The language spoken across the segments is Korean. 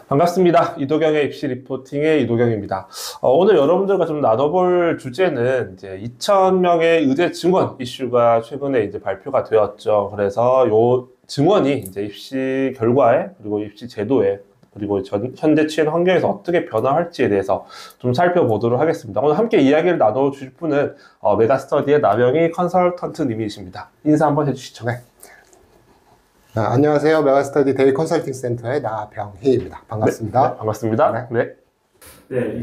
반갑습니다. 이도경의 입시 리포팅의 이도경입니다. 오늘 여러분들과 좀 나눠볼 주제는 이제 2,000명의 의대 증원 이슈가 최근에 이제 발표가 되었죠. 그래서 요 증원이 이제 입시 결과에 그리고 입시 제도에 그리고 현재 취업 환경에서 어떻게 변화할지에 대해서 좀 살펴보도록 하겠습니다. 오늘 함께 이야기를 나눠주실 분은 메가스터디의 나명희 컨설턴트님이십니다. 인사 한번 해주시죠. 네. 안녕하세요. 메가스터디 데이 컨설팅 센터의 나병희입니다. 반갑습니다. 네, 반갑습니다. 네.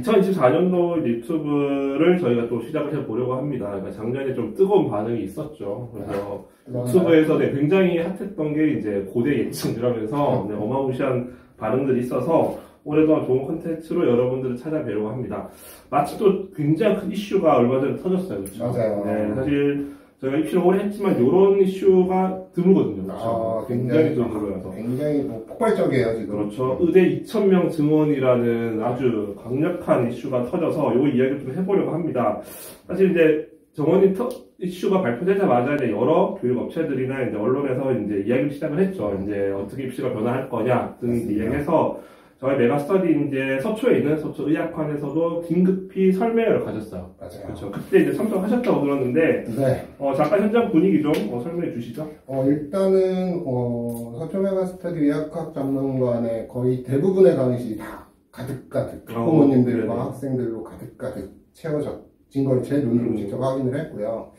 2024년도 유튜브를 저희가 또 시작을 해보려고 합니다. 그러니까 작년에 좀 뜨거운 반응이 있었죠. 그래서 유튜브에서 굉장히 핫했던 게 이제 고대 예측 이러면서 어마무시한 반응들이 있어서 올해도 좋은 콘텐츠로 여러분들을 찾아뵈려고 합니다. 마치 또 굉장히 큰 이슈가 얼마 전에 터졌어요. 그렇죠? 맞아요. 네, 사실 저희가 입시를 오래 했지만 이런 이슈가 드물거든요. 그렇죠? 굉장히 드물어요. 굉장히 폭발적이에요, 지금. 그렇죠. 의대 2,000명 증원이라는 아주 강력한 이슈가 터져서 이 이야기를 좀 해보려고 합니다. 사실 이제 정원 이슈가 발표되자마자 이제 여러 교육업체들이나 이제 언론에서 이제 이야기를 시작을 했죠. 이제 어떻게 입시가 변화할 거냐 등 이야기해서 저희 메가스터디 이제 서초에 있는 서초의학관에서도 긴급히 설명회를 가졌어요. 맞아요. 그렇죠. 그때 이제 참석하셨다고 들었는데, 네. 잠깐 현장 분위기 좀 설명해 주시죠. 일단은, 서초 메가스터디 의학학 전문관의 거의 대부분의 강의실이 다 가득가득, 학부모님들과 학생들로 가득가득 채워진 걸 제 눈으로 직접 확인을 했고요.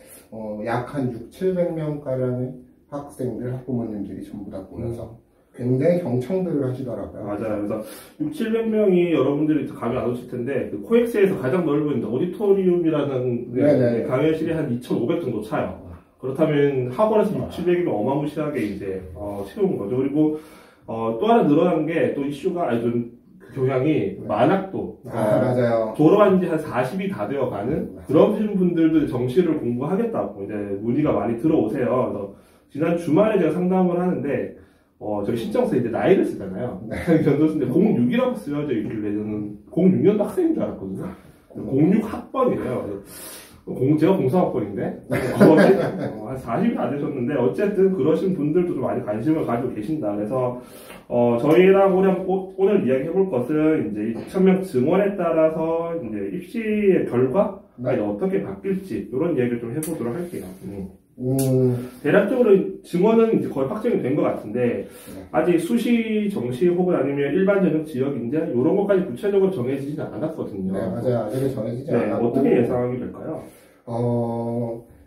약 한 600~700명가량의 학생들, 학부모님들이 전부 다 모여서 굉장히 경청들을 하시더라고요. 맞아요. 그래서 600~700명이 여러분들이 감이 안 오실 텐데, 그 코엑스에서 가장 넓은 오디토리움이라는 강의실이 한 2,500 정도 차요. 그렇다면 학원에서 600~700이면 어마무시하게 이제, 채운 거죠. 그리고, 또 하나 늘어난 게 또 이슈가 그 경향이 만학도. 맞아요. 졸업한 지 한 40이 다 되어 가는 그런 분들도 정시를 공부하겠다고 이제 문의가 많이 들어오세요. 그래서 지난 주말에 제가 상담을 하는데, 저희 신청서에 이제 나이를 쓰잖아요. 견도수인데 06이라고 쓰여져 있길래 저는 06년도 학생인 줄 알았거든요. 06학번이래요. 제가 03학번인데 한 40이 안 되셨는데 어쨌든 그러신 분들도 좀 많이 관심을 가지고 계신다. 그래서 저희랑 오늘 이야기해볼 것은 이제 2,000명 증원에 따라서 이제 입시의 결과가 이제 어떻게 바뀔지 이런 이야기를 좀 해보도록 할게요. 대략적으로 증원은 이제 거의 확정이 된 것 같은데, 아직 수시, 정시 혹은 아니면 일반 전형 지역 인재, 이런 것까지 구체적으로 정해지지는 않았거든요. 네, 맞아요. 아직은 정해지지 않았고. 어떻게 예상이 될까요?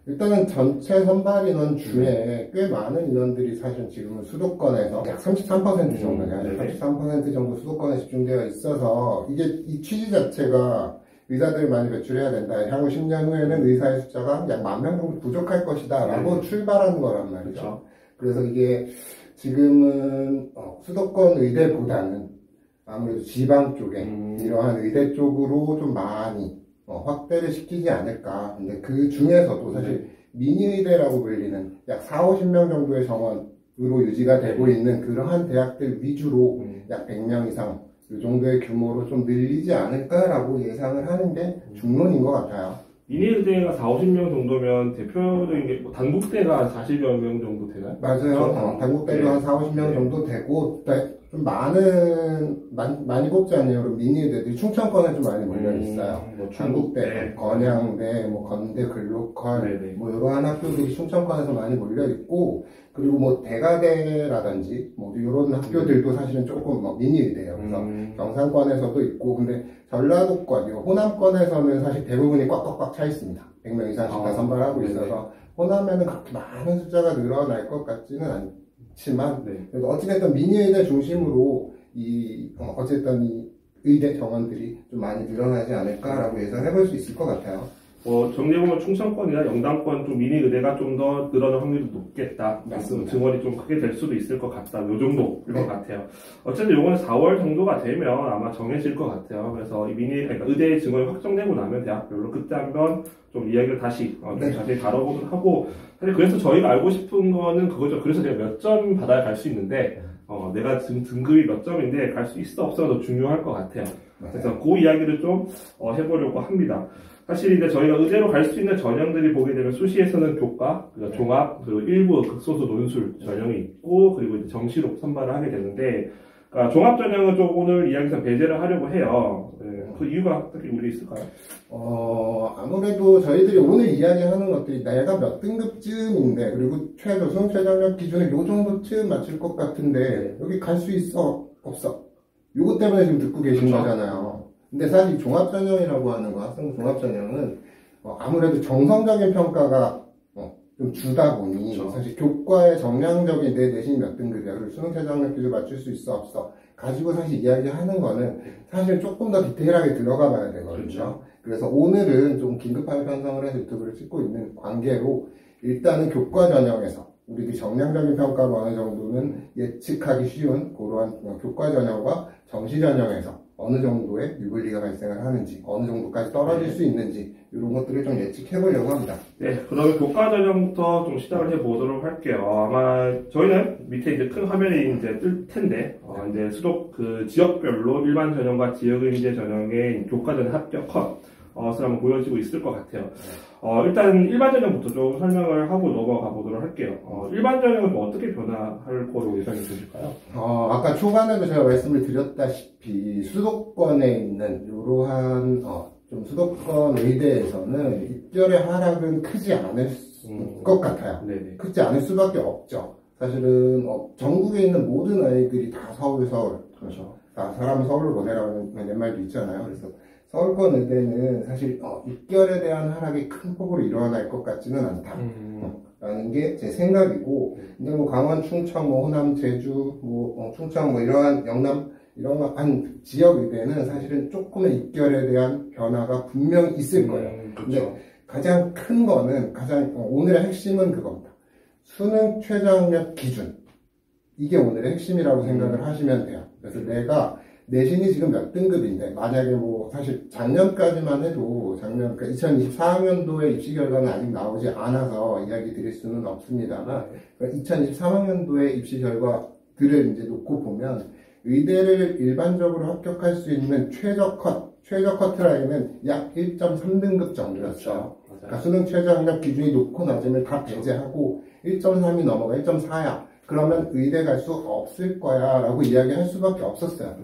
일단은 전체 선발 인원 중에 꽤 많은 인원들이 사실 지금은 수도권에서 약 33% 정도냐, 33% 정도 수도권에 집중되어 있어서, 이 취지 자체가 의사들이 많이 배출해야 된다. 향후 10년 후에는 의사의 숫자가 약 10,000명 정도 부족할 것이다. 라고 출발한 거란 말이죠. 그렇죠. 그래서 이게 지금은 수도권 의대보다는 아무래도 지방 쪽에 이러한 의대 쪽으로 좀 많이 확대를 시키지 않을까. 근데 그 중에서도 사실 미니의대라고 불리는 약 40~50명 정도의 정원으로 유지가 되고 있는 그러한 대학들 위주로 약 100명 이상 이 정도의 규모로 좀 늘리지 않을까라고 예상을 하는 게 중론인 것 같아요. 미니의대가 40~50명 정도면 대표적인 게 단국대가 한 40여 명 정도 되나요? 맞아요. 단국대도 한 40~50명 정도 되고 좀 많이 뽑지 않네요. 미니의대들이 충청권에 좀 많이 몰려 있어요. 단국대, 건양대, 건대, 글로컬, 이러한 학교들이 충청권에서 많이 몰려 있고, 그리고 대가대라든지 이런 학교들도 사실은 조금 미니의대예요. 그래서 경상권에서도 있고, 근데 전라도권, 호남권에서는 사실 대부분이 꽉꽉꽉 차 있습니다. 100명 이상씩 다 선발하고 있어서 호남에는 그렇게 많은 숫자가 늘어날 것 같지는 않지만, 그래도 어찌됐든 미니의대 중심으로 어쨌든 이 의대 정원들이 좀 많이 늘어나지 않을까라고 예상해볼 수 있을 것 같아요. 정리해보면 충청권이나 영남권 좀 미니의대가 좀 더 늘어날 확률이 높겠다. 증원이 좀 크게 될 수도 있을 것 같다. 요 정도일 것 같아요. 어쨌든 요거는 4월 정도가 되면 아마 정해질 것 같아요. 그래서 그러니까 의대 증원이 확정되고 나면 대학별로 그때 한번 좀 이야기를 다시 좀 자세히 다뤄보도록 하고, 사실 그래서 저희가 알고 싶은 거는 그거죠. 그래서 내가 몇 점 받아야 갈 수 있는데, 내가 지금 등급이 몇 점인데 갈 수 있어 없어가 더 중요할 것 같아요. 그래서 그 이야기를 좀 해보려고 합니다. 사실 이제 저희가 의대로 갈 수 있는 전형들이 보게 되면 수시에서는 교과, 그러니까 종합, 그리고 일부 극소수 논술 전형이 있고, 그리고 이제 정시로 선발을 하게 되는데, 그러니까 종합전형은 좀 오늘 이야기에서 배제를 하려고 해요. 네, 그 이유가 특히 우리 있을까요? 아무래도 저희들이 오늘 이야기하는 것들이 내가 몇 등급쯤인데, 그리고 수능 최저학력 기준을 요 정도쯤 맞출 것 같은데, 여기 갈 수 있어? 없어? 요것 때문에 지금 듣고 계신 그렇죠. 거잖아요. 근데 사실 종합전형이라고 하는 거, 학생 종합전형은 아무래도 정성적인 평가가 좀 주다 보니, 그렇죠. 사실 교과의 정량적인 내 내신이 몇 등급이야, 그리고 수능 최저학력 기준 맞출 수 있어? 없어? 가지고 사실 이야기하는 거는 사실 조금 더 디테일하게 들어가 봐야 되거든요. 그렇죠. 그래서 오늘은 좀 긴급하게 편성을 해서 유튜브를 찍고 있는 관계로 일단은 교과 전형에서 우리들이 정량적인 평가로 어느 정도는 예측하기 쉬운 그러한 교과 전형과 정시 전형에서 어느 정도의 유불리가 발생을 하는지, 어느 정도까지 떨어질 수 있는지 이런 것들을 좀 예측해 보려고 합니다. 네, 그러면 교과 전형부터 좀 시작을 해보도록 할게요. 아마 저희는 밑에 이제 큰 화면에 이제 뜰 텐데, 이제 수도 그 지역별로 일반 전형과 지역인재 전형의 교과 전형 합격 컷, 한번 보여지고 있을 것 같아요. 일단 일반 전형부터 좀 설명을 하고 넘어가 보도록 할게요. 일반 전형은 뭐 어떻게 변화할 거로 예상이 되실까요? 아까 초반에도 제가 말씀을 드렸다시피 수도권에 있는 이러한 좀 수도권 의대에서는 입결의 하락은 크지 않을 것 같아요. 네네. 크지 않을 수밖에 없죠. 사실은 전국에 있는 모든 아이들이 다 서울. 그렇죠. 다 사람은 서울로 보내라는 말도 있잖아요. 그래서 서울권 의대는 사실 입결에 대한 하락이 큰 폭으로 일어날 것 같지는 않다. 라는 게 제 생각이고, 근데 뭐 강원, 충청, 뭐 호남, 제주, 충청, 이러한 영남 이러한 지역 의대는 사실은 조금의 입결에 대한 변화가 분명히 있을 거예요. 그렇죠. 근데 가장 큰 거는 오늘의 핵심은 그겁니다. 수능 최저학력 기준. 이게 오늘의 핵심이라고 생각을 하시면 돼요. 그래서 내가 내신이 지금 몇 등급인데, 만약에 사실 작년까지만 해도, 그러니까 2024학년도의 입시 결과는 아직 나오지 않아서 이야기 드릴 수는 없습니다만, 2023학년도의 입시 결과들을 이제 놓고 보면, 의대를 일반적으로 합격할 수 있는 최저 커트라인은 약 1.3등급 정도였어요. 그러니까 수능 최저학력 기준이 높고 낮음을 다 배제하고, 1.3이 넘어가 1.4야. 그러면 의대 갈 수 없을 거야 라고 이야기할 수밖에 없었어요.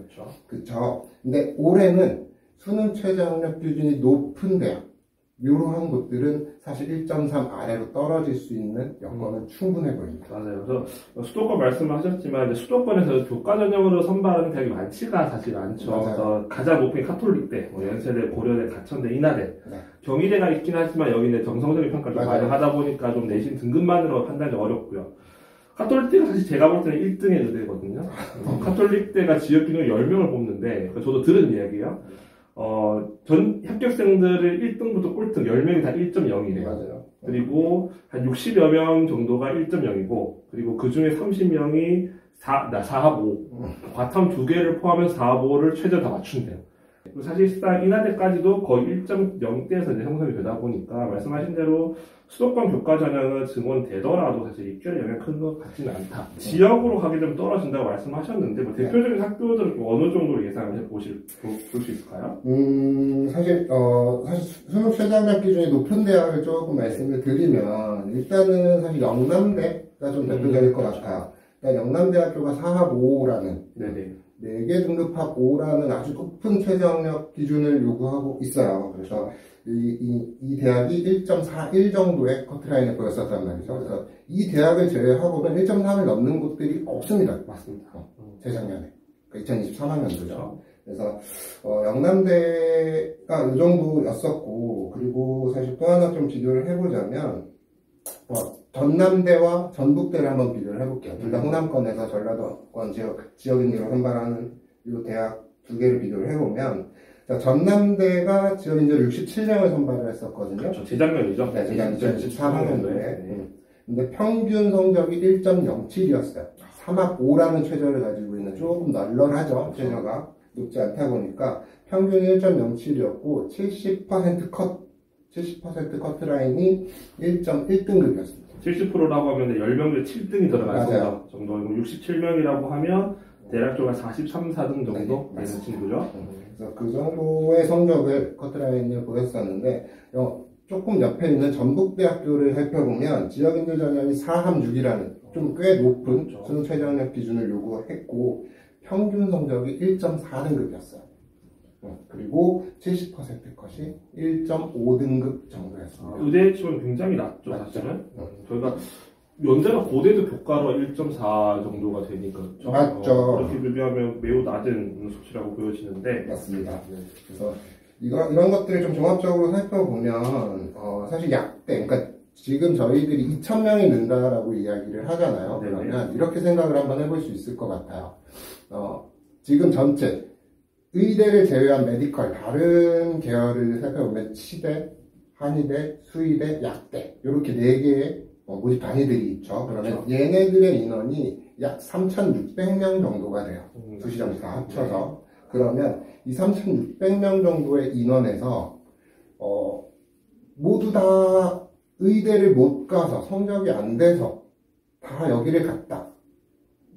그렇죠. 근데 올해는 수능 최저학력 기준이 높은 대학, 이러한 곳들은 사실 1.3 아래로 떨어질 수 있는 여건은 충분해 보입니다. 맞아요. 그래서 수도권 말씀을 하셨지만 이제 수도권에서 교과 전형으로 선발하는 대학이 많지가 사실 않죠. 맞아요. 그래서 가장 높은 게 카톨릭대, 연세대, 고려대, 가천대, 인하대, 네. 경희대가 있긴 하지만 여기는 정성적인 평가를 좀 많이 하다 보니까 좀 내신 등급만으로 판단이 어렵고요. 카톨릭대가 사실 제가 볼 때는 1등의 의대거든요. 카톨릭대가 지역균을 10명을 뽑는데, 저도 들은 이야기예요. 전 합격생들을 1등부터 꼴등 10명이 다 1.0이래요. 맞아요. 그리고 한 60여 명 정도가 1.0이고, 그리고 그 중에 30명이 4합 5. 과탐 2개를 포함해서 4합 5를 최저 다 맞춘대요. 그리고 사실상 인하대까지도 거의 1.0대에서 이제 형성이 되다 보니까, 말씀하신 대로 수도권 교과 전형은 증원되더라도 사실 입결에 영향이 큰 것 같지는 않다. 지역으로 가게 되면 떨어진다고 말씀하셨는데, 대표적인 학교들은 어느 정도로 예상을 해볼 수 있을까요? 사실 수능 최저학력 기준이 높은 대학을 조금 말씀을 드리면, 일단은 사실 영남대가 좀 대표적일 것 같아요. 그러니까 영남대학교가 4합 5라는, 네네. 4개 등급합 5라는 아주 높은 최저학력 기준을 요구하고 있어요. 그래서 이 대학이 1.41 정도의 커트라인을 보였었단 말이죠. 그래서 이 대학을 제외하고는 1.3을 넘는 곳들이 없습니다. 맞습니다. 재작년에. 그러니까 2023학년도죠. 그래서 영남대가 이 정도였었고, 그리고 사실 또 하나 좀 비교를 해보자면 전남대와 전북대를 한번 비교를 해볼게요. 둘 다 호남권에서 전라도권 지역인으로 선발하는 이 대학 두 개를 비교를 해보면, 전남대가 지역인재를 67명을 선발을 했었거든요. 그렇죠. 재작년이죠. 네, 재작년 2023학년도에. 근데 평균 성적이 1.07이었어요. 3합 5라는 최저를 가지고 있는, 조금 널널하죠. 그렇죠. 최저가 높지 않다 보니까 평균이 1.07이었고 70% 커트라인이 1.1등급이었습니다. 70%라고 하면 10명 중에 7등이 들어갈 정도이고, 67명이라고 하면 대략적으로 43, 4등 정도 되는 친구죠. 그래서 그 정도의 성적을 커트라인을 보였었는데, 조금 옆에 있는 전북대학교를 살펴보면 지역인재 전형이 4합 6이라는 좀 꽤 높은 수능 최저학력 기준을 요구했고, 평균 성적이 1.4등급이었어요. 그리고 70% 컷이 1.5등급 정도였습니다. 의대 치고는 굉장히 낮죠, 사실은. 저희가 연대나 고대도 교과로 1.4 정도가 되니까. 그렇죠? 맞죠. 그렇게 비교하면 매우 낮은 수치라고 보여지는데. 맞습니다. 그래서 이런 것들을 좀 종합적으로 살펴보면, 사실 약대, 그러니까 지금 저희들이 2,000명이 는다라고 이야기를 하잖아요. 네네. 그러면 이렇게 생각을 한번 해볼 수 있을 것 같아요. 지금 전체, 의대를 제외한 메디컬, 다른 계열을 살펴보면 치대, 한의대, 수의대, 약대, 이렇게 4개의 모집 단위들이 있죠. 그러면 그렇죠. 얘네들의 인원이 약 3,600명 정도가 돼요. 수시정시 다 합쳐서. 그러면 이 3,600명 정도의 인원에서 모두 다 의대를 못 가서 성적이 안 돼서 다 여기를 갔다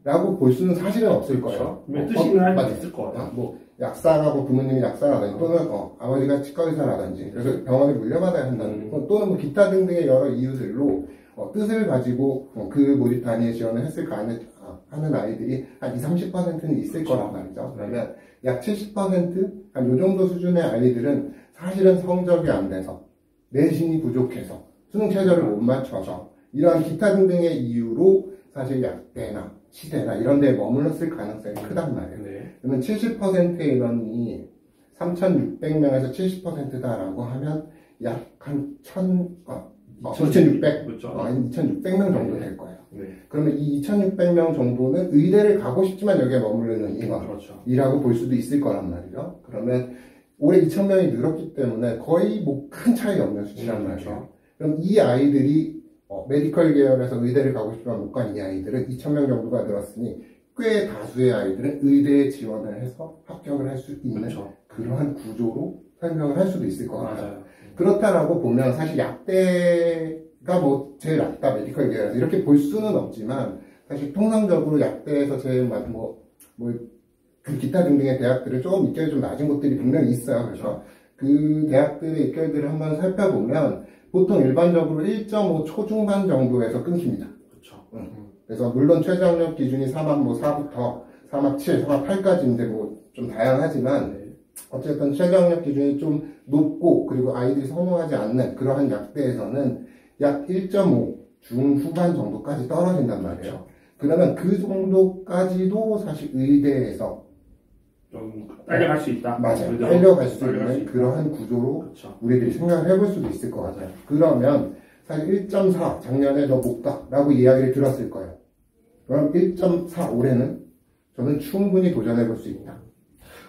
라고 볼 수는 사실은 없을 거예요. 뜻이는 할 수 있을 것 같아요. 뭐 약사라고 부모님이 약사라든지 또는 아버지가 치과의사라든지 그래서 병원에 물려받아야 한다든지 또는 뭐 기타 등등의 여러 이유들로 뜻을 가지고 그 모집 단위에 지원을 했을까 하는 아이들이 한 20, 30%는 있을 거란 말이죠. 그러면 약 70%? 한 요 정도 수준의 아이들은 사실은 성적이 안 돼서 내신이 부족해서 수능 최저를 못 맞춰서 이러한 기타 등등의 이유로 사실 약대나 치대나 이런 데에 머물렀을 가능성이 크단 말이에요. 네. 그러면 70%의 인원이 3,600명에서 70%다라고 하면 약 한 2,600, 그렇죠. 2,600명 정도 될 거예요. 네. 그러면 이 2,600명 정도는 의대를 가고 싶지만 여기에 머무르는 그렇죠. 인원이라고 볼 수도 있을 거란 말이죠. 그러면 올해 2,000명이 늘었기 때문에 거의 뭐 큰 차이 없는 수치란 말이죠. 그럼 이 아이들이 메디컬 계열에서 의대를 가고 싶지만 못 간 이 아이들은 2,000명 정도가 늘었으니 꽤 다수의 아이들은 의대에 지원을 해서 합격을 할 수 있는 그렇죠. 그러한 구조로 설명을 할 수도 있을 것 같아요. 맞아요. 그렇다라고 보면 사실 약대가 뭐 제일 낫다 메디컬 계열에서 이렇게 볼 수는 없지만 사실 통상적으로 약대에서 제일 그 기타 등등의 대학들은 조금 입결이 좀 낮은 곳들이 분명히 있어요. 그래서 그 대학들의 입결들을 한번 살펴보면 보통 일반적으로 1.5 초중반 정도에서 끊깁니다. 그렇죠. 그래서 물론 최저학력 기준이 3학 4부터 3학 7, 3학 8까지인데 뭐 좀 다양하지만 어쨌든 최저학력 기준이 좀 높고 그리고 아이들이 선호하지 않는 그러한 약대에서는 약 1.5 중후반 정도까지 떨어진단 말이에요. 그러면 그 정도까지도 사실 의대에서 좀 딸려갈 수 있다. 맞아요. 딸려갈 수 있는 있다. 그러한 구조로 그렇죠. 우리들이 생각을 해볼 수도 있을 것 같아요. 그러면 사실 1.4 작년에 너 못 가라고 이야기를 들었을 거예요. 그럼 1.4 올해는 저는 충분히 도전해볼 수 있다.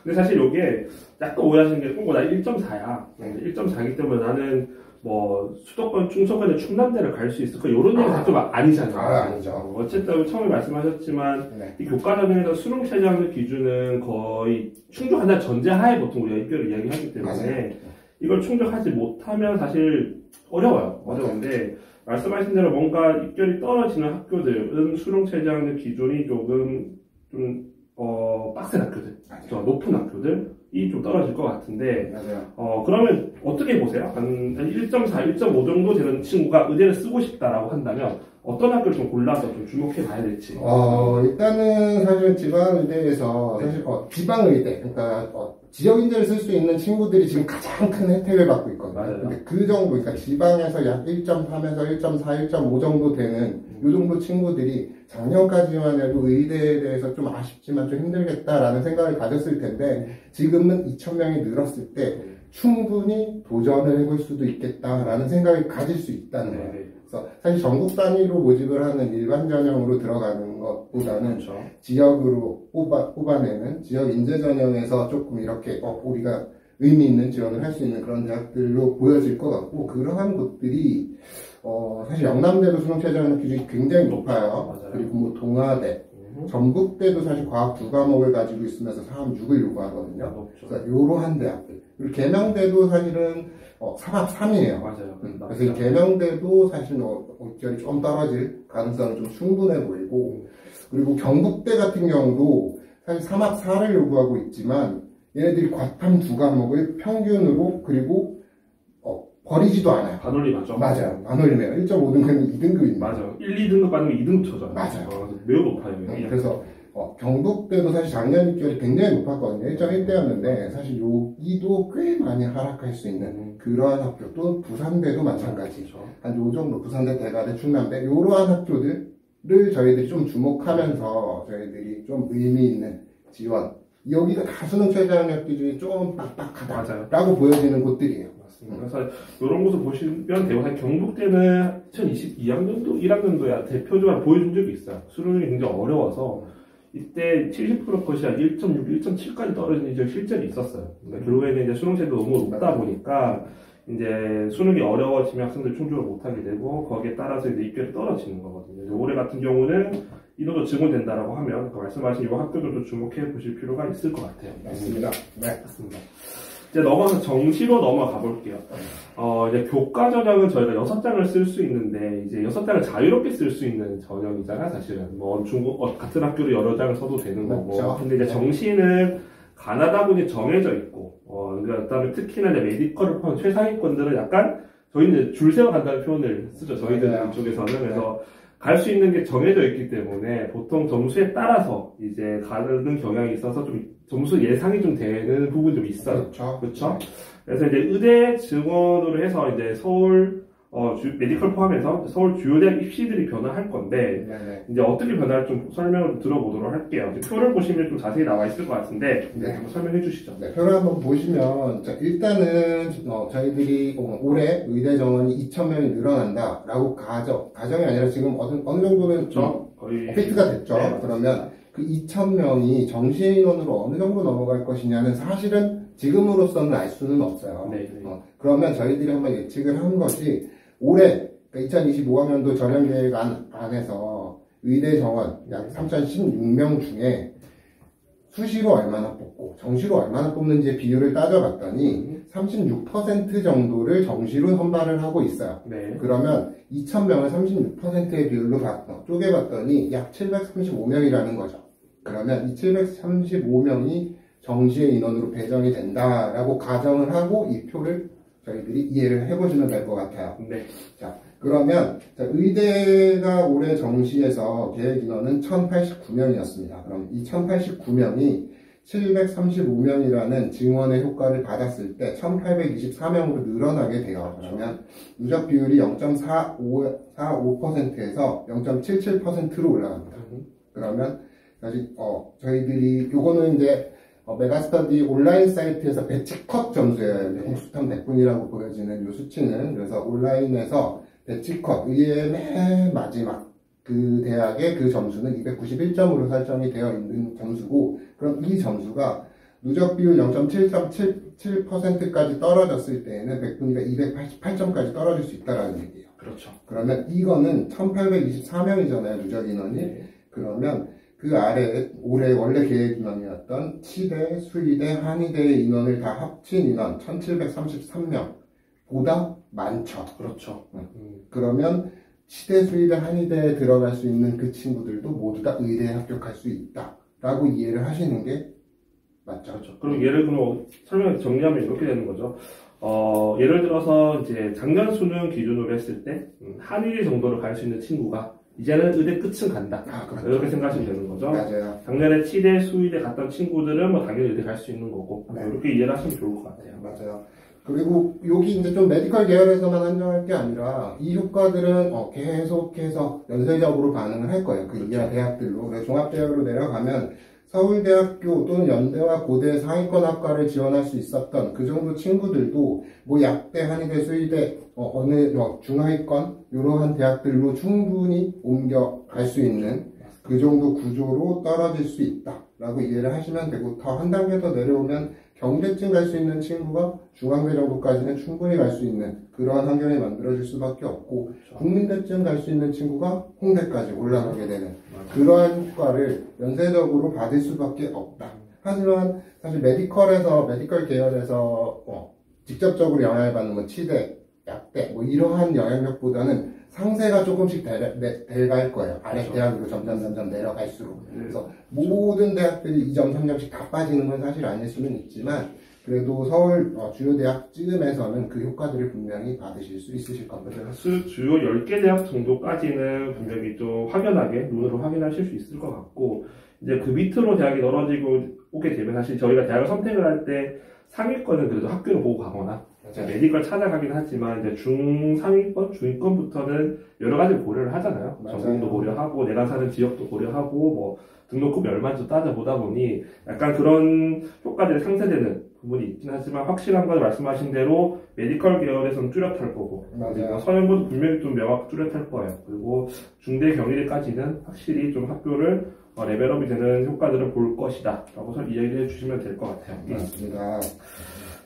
근데 사실 이게 약간 오해하시는 게, 나 1.4야. 1.4이기 때문에 나는 뭐 수도권, 충청권의 충남대를 갈 수 있을까? 이런 얘기가 좀 아니잖아요. 아니죠. 어쨌든 처음에 말씀하셨지만 네. 이 교과 전형에서 수능 최저학력 기준은 거의 충족한다는 전제하에 보통 우리가 입결을 이야기하기 때문에 맞아요. 이걸 충족하지 못하면 사실 어려워요. 어려운데 말씀하신 대로 뭔가 입결이 떨어지는 학교들은 수능 최저학력 기준이 조금 좀 빡센 학교들, 좀 높은 학교들이 좀 떨어질 것 같은데, 맞아요. 그러면 어떻게 보세요? 한 1.4, 1.5 정도 되는 친구가 의대를 쓰고 싶다라고 한다면 어떤 학교를 좀 골라서 좀 주목해 봐야 될지. 일단은 사실 지방의대에서 사실 지방의대, 그러니까 지역인재를 쓸 수 있는 친구들이 지금 가장 큰 혜택을 받고 있거든요. 맞아요. 근데 그 정도, 그러니까 지방에서 약 1.3에서 1.4, 1.5 정도 되는 이 정도 친구들이 작년까지만 해도 의대에 대해서 좀 아쉽지만 좀 힘들겠다라는 생각을 가졌을 텐데 지금은 2,000명이 늘었을 때 충분히 도전을 해볼 수도 있겠다라는 생각을 가질 수 있다는 거예요. 그래서 사실 전국 단위로 모집을 하는 일반 전형으로 들어가는 것보다는 그렇죠. 지역으로 뽑아내는 지역 인재 전형에서 조금 이렇게 우리가 의미 있는 지원을 할 수 있는 그런 대학들로 보여질 것 같고 그러한 곳들이 사실 영남대도 수능 최저학력 기준이 굉장히 높아요. 맞아요. 그리고 뭐 동아대, 전북대도 사실 과학 2과목을 가지고 있으면서 4학 6을 요구하거든요. 그래서 이러한 대학들. 그리고 계명대도 사실은 3학 3이에요. 맞아요. 그래서 이 계명대도 사실 입결이 좀 떨어질 가능성은 좀 충분해 보이고 그리고 경북대 같은 경우도 사실 3학 4를 요구하고 있지만 얘네들이 과탐 2과목을 평균으로 그리고 버리지도 않아요. 반올림하죠. 맞아요. 반올림해요. 1.5등급은 2등급입니다. 맞아요. 1, 2등급 받으면 2등급 쳐져요. 맞아요. 매우 높아요. 그래서 경북대도 사실 작년 입결이 굉장히 높았거든요. 1.1대였는데 사실 여기도 꽤 많이 하락할 수 있는 그러한 학교, 또 부산대도 마찬가지. 그렇죠. 한 요 정도 부산대, 대가대, 충남대 이러한 학교들을 저희들이 좀 주목하면서 저희들이 좀 의미 있는 지원, 여기가 다 수능 최저학력 기준이 좀 빡빡하다라고 보여지는 곳들이에요. 그래서 이런 곳을 보시면 되고, 경북대는 2022학년도 1학년도야 대표적으로 보여준 적이 있어요. 수능이 굉장히 어려워서 이때 70% 컷이 한 1.6, 1.7까지 떨어진 적이 실제로 있었어요. 그러니까 결국에는 이제 수능제도 너무 높다 보니까 이제 수능이 어려워지면 학생들 충족을 못하게 되고 거기에 따라서 이제 입결이 떨어지는 거거든요. 올해 같은 경우는 이노도 증원된다라고 하면 말씀하신 이 학교들도 주목해 보실 필요가 있을 것 같아요. 맞습니다. 네, 맞습니다. 이제 넘어가서 정시로 넘어가 볼게요. 이제 교과 전형은 저희가 6장을 쓸 수 있는데, 이제 6장을 자유롭게 쓸 쓸 수 있는 전형이잖아요, 사실은. 뭐, 같은 학교로 여러 장을 써도 되는 거고. 그렇죠. 근데 이제 정시는 가나다군이 정해져 있고, 그다음에 특히나 이제 메디컬을 포함한 최상위권들은 약간, 저희는 이제 줄 세워 간다는 표현을 쓰죠, 저희들 쪽에서는. 그래서, 갈 수 있는 게 정해져 있기 때문에 보통 점수에 따라서 이제 가는 경향이 있어서 좀 점수 예상이 좀 되는 부분이 좀 있어요. 그렇죠. 그래서 이제 의대 증원으로 해서 이제 서울 메디컬 포함해서 서울 주요 대학 입시들이 변화할 건데 이제 어떻게 변화를 좀 설명을 들어보도록 할게요. 이제 표를 보시면 좀 자세히 나와 있을 것 같은데 한번 설명해 주시죠. 네, 표를 한번 보시면 일단은 저희들이 올해 의대 정원이 2,000명이 늘어난다라고 가정이 아니라 지금 어느 정도는 거의 팩트가 됐죠. 네, 그러면 그 2,000명이 정시 인원으로 어느 정도 넘어갈 것이냐는 사실은 지금으로서는 알 수는 없어요. 그러면 저희들이 한번 예측을 한 것이 올해, 그러니까 2025학년도 전형계획 안에서 의대 정원 약 3,016명 중에 수시로 얼마나 뽑고 정시로 얼마나 뽑는지의 비율을 따져봤더니 36% 정도를 정시로 선발을 하고 있어요. 그러면 2,000명을 36%의 비율로 쪼개봤더니 약 735명이라는 거죠. 그러면 이 735명이 정시의 인원으로 배정이 된다라고 가정을 하고 이 표를 저희들이 이해를 해보시면 될 것 같아요. 자, 그러면 의대가 올해 정시에서 계획 인원은 1,089명이었습니다. 그럼 이 1,089명이 735명이라는 증원의 효과를 받았을 때 1,824명으로 늘어나게 돼요. 그러면 누적 비율이 0.45%에서 0.77%로 올라갑니다. 그러면 사실 저희들이 요거는 이제 메가스터디 온라인 사이트에서 배치컷 점수예요. 공수탐 100분이라고 보여지는 요 수치는. 그래서 온라인에서 배치컷, 의의 맨 마지막 그 대학의 그 점수는 291점으로 설정이 되어 있는 점수고, 그럼 이 점수가 누적 비율 0.737%까지 떨어졌을 때에는 100분위가 288점까지 떨어질 수 있다라는 얘기예요. 그렇죠. 그러면 이거는 1,824명이잖아요, 누적 인원이. 그러면 그 아래 올해 원래 계획 인원이었던 치대, 수의대, 한의대의 인원을 다 합친 인원 1,733명보다 많죠. 그렇죠. 그러면 치대, 수의대, 한의대에 들어갈 수 있는 그 친구들도 모두 다 의대에 합격할 수 있다라고 이해를 하시는 게 맞죠. 그렇죠. 그럼 예를 들어 설명 정리하면 이렇게 되는 거죠. 예를 들어서 이제 작년 수능 기준으로 했을 때 한의대 정도로 갈 수 있는 친구가 이제는 의대 끝은 간다. 그렇죠. 이렇게 생각하시면 되는 거죠. 맞아요. 작년에 치대, 수의대 갔던 친구들은 뭐 당연히 의대 갈 수 있는 거고 이렇게 이해를 하시면 좋을 것 같아요. 맞아요. 그리고 여기 이제 좀 메디컬 계열에서만 한정할 게 아니라 이 효과들은 계속해서 연쇄적으로 반응을 할 거예요. 그 이하 대학들로. 그래서 종합대학으로 내려가면 서울대학교 또는 연대와 고대 상위권 학과를 지원할 수 있었던 그 정도 친구들도 뭐 약대, 한의대, 수의대, 어느 중하위권 이러한 대학들로 충분히 옮겨갈 수 있는 그 정도 구조로 떨어질 수 있다라고 이해를 하시면 되고, 더 한 단계 더 내려오면 경대쯤 갈 수 있는 친구가 중앙대 정도까지는 충분히 갈 수 있는 그러한 환경이 만들어질 수밖에 없고, 국민대쯤 갈 수 있는 친구가 홍대까지 올라가게 되는 그러한 효과를 연쇄적으로 받을 수밖에 없다. 하지만 사실 메디컬 계열에서 직접적으로 영향을 받는 건 치대, 약대 뭐 이러한 영향력보다는 상세가 조금씩 돼갈 거예요. 아래 대학으로 점점 내려갈수록. 그래서 모든 대학들이 2점, 3점씩 다 빠지는 건 사실 아닐 수는 있지만, 그래도 서울 주요 대학쯤에서는 그 효과들을 분명히 받으실 수 있으실 겁니다. 주요 10개 대학 정도까지는 분명히 좀 확연하게 눈으로 확인하실 수 있을 것 같고, 이제 그 밑으로 대학이 떨어지고 오게 되면 사실 저희가 대학을 선택을 할 때 상위권은 그래도 학교를 보고 가거나 메디컬 찾아가긴 하지만 이제 중상위권, 중위권부터는 여러 가지 고려를 하잖아요. 전공도 고려하고 내가 사는 지역도 고려하고 뭐 등록금이 얼마인지 따져보다 보니 약간 그런 효과들이 상쇄되는 부분이 있긴 하지만 확실한 건 말씀하신 대로 메디컬 계열에서는 뚜렷할 거고 서영고도 분명히 좀 명확히 뚜렷할 거예요. 그리고 중대 경희대까지는 확실히 좀 학교를 레벨업이 되는 효과들을 볼 것이다 라고 이야기를 해주시면 될 것 같아요. 맞습니다.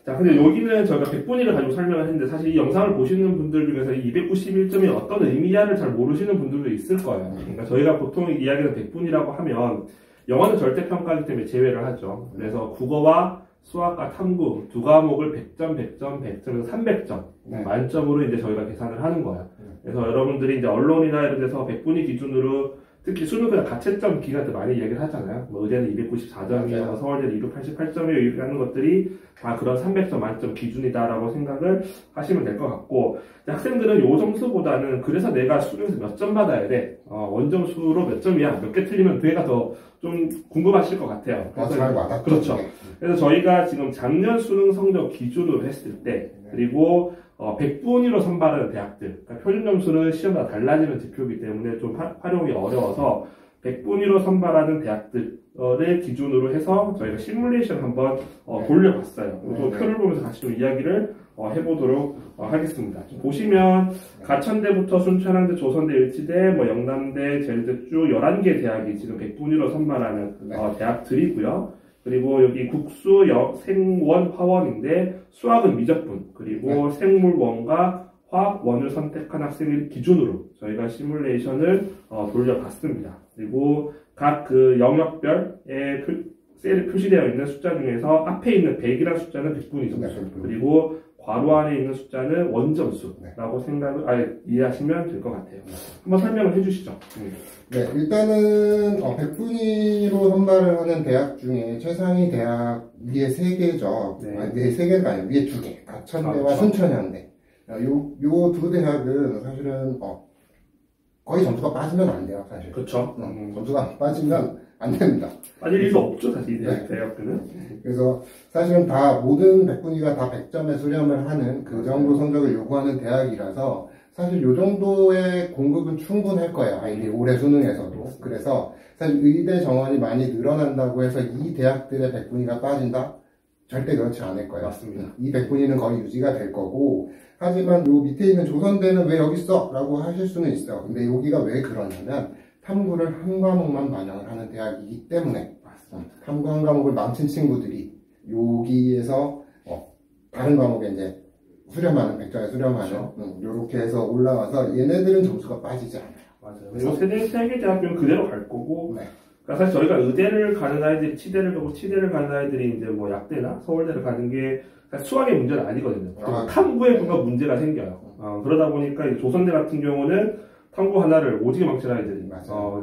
자, 근데 여기는 저희가 100분위를 가지고 설명을 했는데 사실 이 영상을 보시는 분들 중에서 291점이 어떤 의미야를 잘 모르시는 분들도 있을 거예요. 그러니까 저희가 보통 이야기하는 100분이라고 하면 영어는 절대평가이기 때문에 제외를 하죠. 그래서 국어와 수학과 탐구 두 과목을 100점, 100점, 100점에서 300점 만점으로 이제 저희가 계산을 하는 거예요. 그래서 여러분들이 이제 언론이나 이런 데서 100분위 기준으로 특히 수능 그냥 가채점 기간때 많이 이야기를 하잖아요. 뭐 의대는 294점이고 서울대는 288점이고 이런 것들이 다 그런 300점 만점 기준이다라고 생각을 하시면 될 것 같고 학생들은 요 점수보다는 그래서 내가 수능에서 몇 점 받아야 돼? 원점수로 몇 점이야? 몇 개 틀리면 그애가 더 좀 궁금하실 것 같아요. 잘 와닿죠. 그렇죠. 그래서 저희가 지금 작년 수능 성적 기준으로 했을 때 그리고 100분위로 선발하는 대학들, 그러니까 표준 점수는 시험마다 달라지는 지표이기 때문에 좀 활용이 어려워서 100분위로 선발하는 대학들을 기준으로 해서 저희가 시뮬레이션 한번 돌려봤어요. 또 표를 보면서 같이 좀 이야기를 해보도록 하겠습니다. 보시면 가천대부터 순천향대, 조선대, 일치대, 뭐 영남대, 제주대 쭉 11개 대학이 지금 100분위로 선발하는 대학들이고요. 그리고 여기 국수, 생원, 화원인데 수학은 미적분, 그리고 생물원과 화학원을 선택한 학생을 기준으로 저희가 시뮬레이션을 돌려봤습니다. 그리고 각 그 영역별의 셀에 표시되어 있는 숫자 중에서 앞에 있는 100이라는 숫자는 100분위 점수, 그리고 괄호 안에 있는 숫자는 원점수라고 이해하시면 될 것 같아요. 한번 설명을 해주시죠. 네, 일단은 100분위로 선발을 하는 대학 중에 최상위 대학 위에 3개죠. 위에 3개가 아니고 위에 2개. 가천대와 순천향대. 요 두 대학은 사실은 거의 점수가 빠지면 안 돼요, 사실. 그렇죠. 점수가 빠지면 안 됩니다. 빠질 일도 없죠, 사실 대학들은. 그래서 사실은 모든 100분위가 다 100점에 수렴을 하는 그 정도 성적을 요구하는 대학이라서 사실 요 정도의 공급은 충분할 거예요. 아이들이 올해 수능에서도. 그래서 사실 의대 정원이 많이 늘어난다고 해서 이 대학들의 100분위가 빠진다? 절대 그렇지 않을 거예요. 맞습니다. 이 100분위는 거의 유지가 될 거고, 하지만 요 밑에 있는 조선대는 왜 여기 있어? 라고 하실 수는 있어요. 근데 여기가 왜 그러냐면 탐구를 한 과목만 반영을 하는 대학이기 때문에 탐구 한 과목을 망친 친구들이 여기에서 다른 과목에 이제 수렴하는 100점에 수렴하는 요렇게 해서 올라와서 얘네들은 점수가 빠지지 않아요. 맞아요. 그리고 세계 대학교는 그대로 갈 거고 그러니까 사실 저희가 의대를 가는 아이들이 치대를 가고 치대를 가는 아이들이 이제 뭐 약대나 서울대를 가는 게 수학의 문제는 아니거든요. 탐구에 뭔가 문제가 생겨요. 그러다 보니까 조선대 같은 경우는 탐구 하나를 오지게 망친 아이들이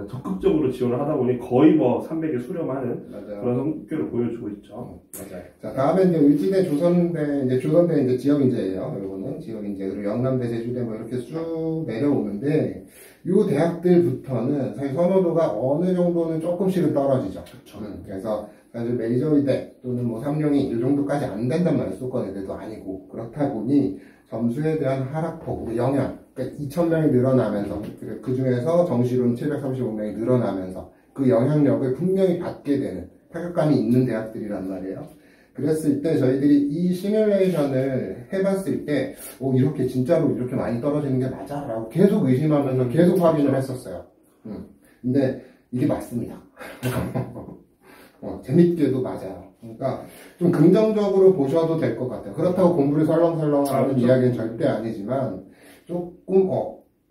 적극적으로 지원을 하다 보니 거의 뭐 300에 수렴하는 그런 성격을 보여주고 있죠. 맞아요. 자, 다음에 이제 을지대, 조선대 이제 지역인재예요. 요거는 지역인재. 그리고 영남대, 제주대 뭐 이렇게 쭉 내려오는데 요 대학들부터는 사실 선호도가 어느 정도는 조금씩은 떨어지죠. 그렇죠. 그래서 사실 메이저 의대 또는 뭐 삼룡이 이 정도까지 안 된단 말이에요. 수도권 의대도 아니고. 그렇다 보니 점수에 대한 하락폭, 영향, 그러니까 2,000명이 늘어나면서 그 중에서 정시로는 735명이 늘어나면서 그 영향력을 분명히 받게 되는 타격감이 있는 대학들이란 말이에요. 그랬을 때 저희들이 이 시뮬레이션을 해봤을 때 이렇게 진짜로 이렇게 많이 떨어지는 게 맞아? 라고 계속 의심하면서 계속 확인을 했었어요. 근데 이게 맞습니다. 재밌게도 맞아요. 그러니까 좀 긍정적으로 보셔도 될 것 같아요. 그렇다고 공부를 설렁설렁 하는 이야기는 절대 아니지만 조금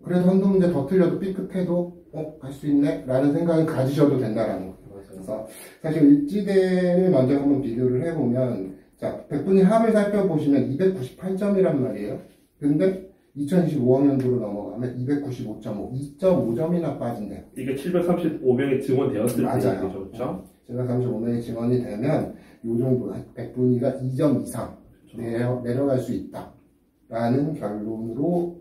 그래도 한두 문제 더 틀려도 삐끗해도 갈 수 있네? 라는 생각을 가지셔도 된다라는 거예요. 그래서 사실 일지대를 먼저 한번 비교를 해보면 자, 100분위 합을 살펴보시면 298점이란 말이에요. 근데 2025학년도로 넘어가면 295.5, 2.5점이나 빠진대요. 이게 735명이 증원되었을 때 맞아요. 그렇죠? 735명이 증원이 되면 요 정도 100분위가 2점 이상 내려갈 수 있다 라는 결론으로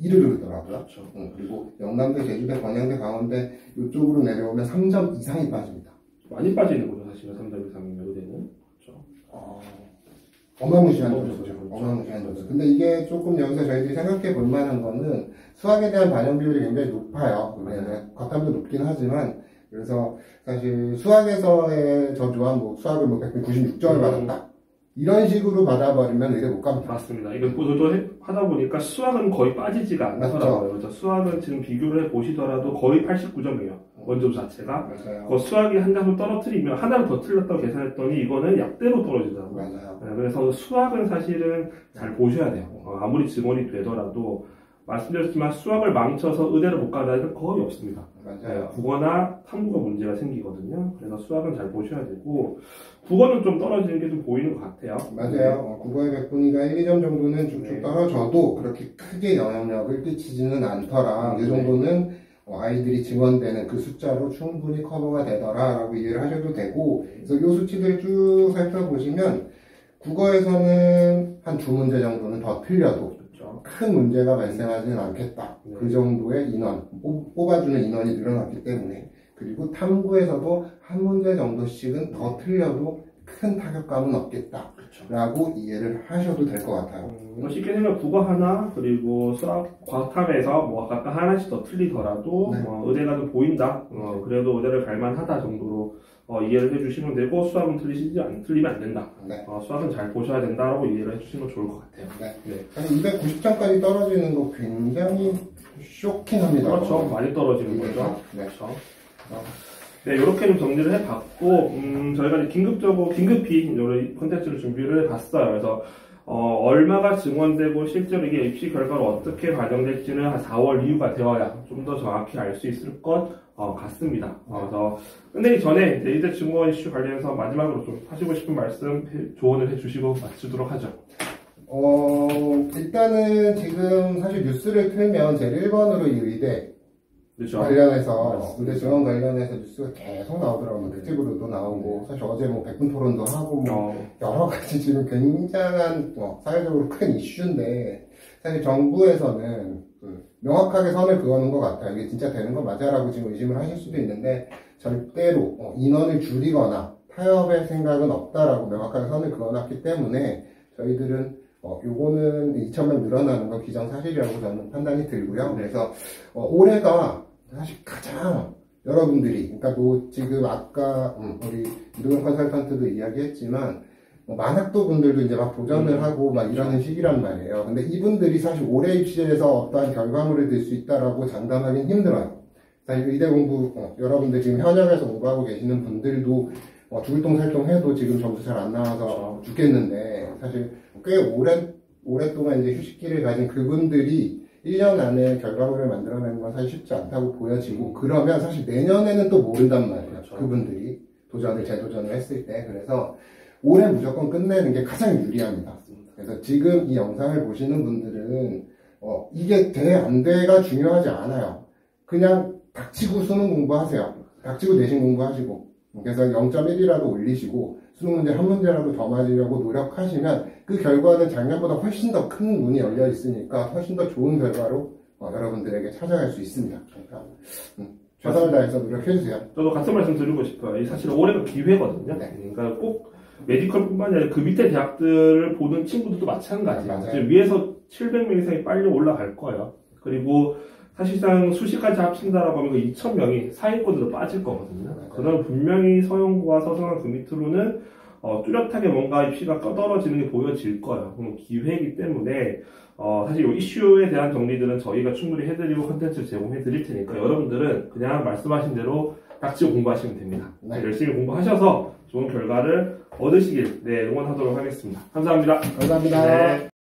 이르르더라고요. 그렇죠. 그리고 영남대, 제주대, 건양대, 강원대 이쪽으로 내려오면 3점 이상이 빠집니다. 많이 빠지는 거죠, 사실은 3점 이상이면 의대는. 그렇죠. 어마무시한 그렇죠. 점수죠. 어마무시한 점수. 근데 이게 조금 여기서 저희들이 생각해 볼 만한 거는 수학에 대한 반영 비율이 굉장히 높아요. 겉함도 높긴 하지만 그래서 사실 수학에서의 저조한 뭐 수학을 뭐 196점을 받았다. 이런 식으로 받아버리면 의대 못 갑니다. 맞습니다. 이거 저도 하다 보니까 수학은 거의 빠지지가 않더라고요. 그래서 수학은 지금 비교를 해보시더라도 거의 89점이에요. 원점 자체가. 맞아요. 수학이 한 장을 떨어뜨리면 하나를 더 틀렸다고 계산했더니 이거는 약대로 떨어지더라고요. 맞아요. 그래서 수학은 사실은 잘 보셔야 돼요. 아무리 증원이 되더라도 말씀드렸지만 수학을 망쳐서 의대를 못 가는 아이는 거의 없습니다. 맞아요. 국어나 탐구가 문제가 생기거든요. 그래서 수학은 잘 보셔야 되고 국어는 좀 떨어지는 게 좀 보이는 것 같아요. 맞아요. 국어의 백분위가 1, 2점 정도는 쭉쭉 떨어져도 그렇게 크게 영향력을 끼치지는 않더라. 이 정도는 아이들이 증원되는 그 숫자로 충분히 커버가 되더라라고 이해를 하셔도 되고, 그래서 이 수치들 쭉 살펴보시면 국어에서는 한 2문제 정도는 더 틀려도 큰 문제가 발생하지는 않겠다. 그 정도의 인원, 뽑아주는 인원이 늘어났기 때문에. 그리고 탐구에서도 한 문제 정도씩은 더 틀려도 큰 타격감은 없겠다. 라고 이해를 하셔도 될 것 같아요. 쉽게 생각 국어 하나, 그리고 수학, 과탐에서 뭐 각각 하나씩 더 틀리더라도 의대가 좀 보인다. 그래도 의대를 갈만하다 정도로 이해를 해주시면 되고, 수학은 틀리면 안 된다. 수학은 잘 보셔야 된다라고 이해를 해주시면 좋을 것 같아요. 한 290점까지 떨어지는 거 굉장히 쇼킹합니다. 그렇죠. 많이 떨어지는 거죠. 그렇죠. 네, 이렇게 좀 정리를 해봤고, 저희가 이제 긴급히 이런 콘텐츠를 준비를 해봤어요. 그래서, 얼마가 증원되고 실제로 이게 입시 결과로 어떻게 반영될지는 한 4월 이후가 되어야 좀 더 정확히 알 수 있을 것 같습니다. 그래서, 끝내기 전에 이제 의대 증원 이슈 관련해서 마지막으로 좀 하시고 싶은 말씀, 조언을 해주시고 마치도록 하죠. 일단은 지금 사실 뉴스를 틀면 제일 1번으로 이 의대, 그렇죠. 관련해서 의대 증원 관련해서 뉴스가 계속 나오더라고요. 특집으로도 나오고 사실 어제 뭐 백분 토론도 하고 뭐 여러 가지 지금 굉장한 사회적으로 큰 이슈인데 사실 정부에서는 명확하게 선을 그어놓은 것 같아요. 이게 진짜 되는 거 맞아라고 지금 의심을 하실 수도 있는데 절대로 인원을 줄이거나 타협의 생각은 없다라고 명확하게 선을 그어놨기 때문에 저희들은 요거는 2,000명 늘어나는 건 기정사실이라고 저는 판단이 들고요. 그래서 올해가 사실 가장 여러분들이, 그러니까 지금 아까 우리 이동현 컨설턴트도 이야기했지만 만학도 분들도 이제 막 도전을 하고 막 이러는 시기란 말이에요. 근데 이분들이 사실 올해 입시에서 어떠한 결과물을 낼 수 있다라고 장담하기는 힘들어요. 사실 의대 공부 여러분들 지금 현역에서 공부하고 계시는 분들도 죽을 똥살똥 해도 지금 점수 잘 안 나와서 죽겠는데 사실 꽤 오랫동안 이제 휴식기를 가진 그분들이 1년 안에 결과물을 만들어내는 건 사실 쉽지 않다고 보여지고 그러면 사실 내년에는 또 모른단 말이에요. 그분들이 재도전을 했을 때. 그래서 올해 무조건 끝내는 게 가장 유리합니다. 그래서 지금 이 영상을 보시는 분들은 이게 돼 안 돼가 중요하지 않아요. 그냥 닥치고 수능 공부하세요. 닥치고 내신 공부하시고 그래서 0.1이라도 올리시고 수능 문제 한 문제라도 더 맞으려고 노력하시면 그 결과는 작년보다 훨씬 더 큰 문이 열려 있으니까 훨씬 더 좋은 결과로 여러분들에게 찾아갈 수 있습니다. 그러니까 최선을 다해서 노력해주세요. 저도 같은 말씀 드리고 싶어요. 사실 올해가 기회거든요. 그러니까 꼭 메디컬뿐만 아니라 그 밑에 대학들을 보는 친구들도 마찬가지예요. 지금 위에서 700명 이상이 빨리 올라갈 거예요. 그리고 사실상 수시까지 합친다라고 하면 그 2,000명이 상위권으로 빠질 거거든요. 그럼 분명히 서영구와 서성한 그 밑으로는 뚜렷하게 뭔가 입시가 떨어지는 게 보여질 거예요. 그럼 기회이기 때문에 사실 이 이슈에 대한 정리들은 저희가 충분히 해드리고 컨텐츠를 제공해 드릴 테니까 여러분들은 그냥 말씀하신 대로 닥치고 공부하시면 됩니다. 열심히 공부하셔서 좋은 결과를 얻으시길 응원하도록 하겠습니다. 감사합니다. 감사합니다.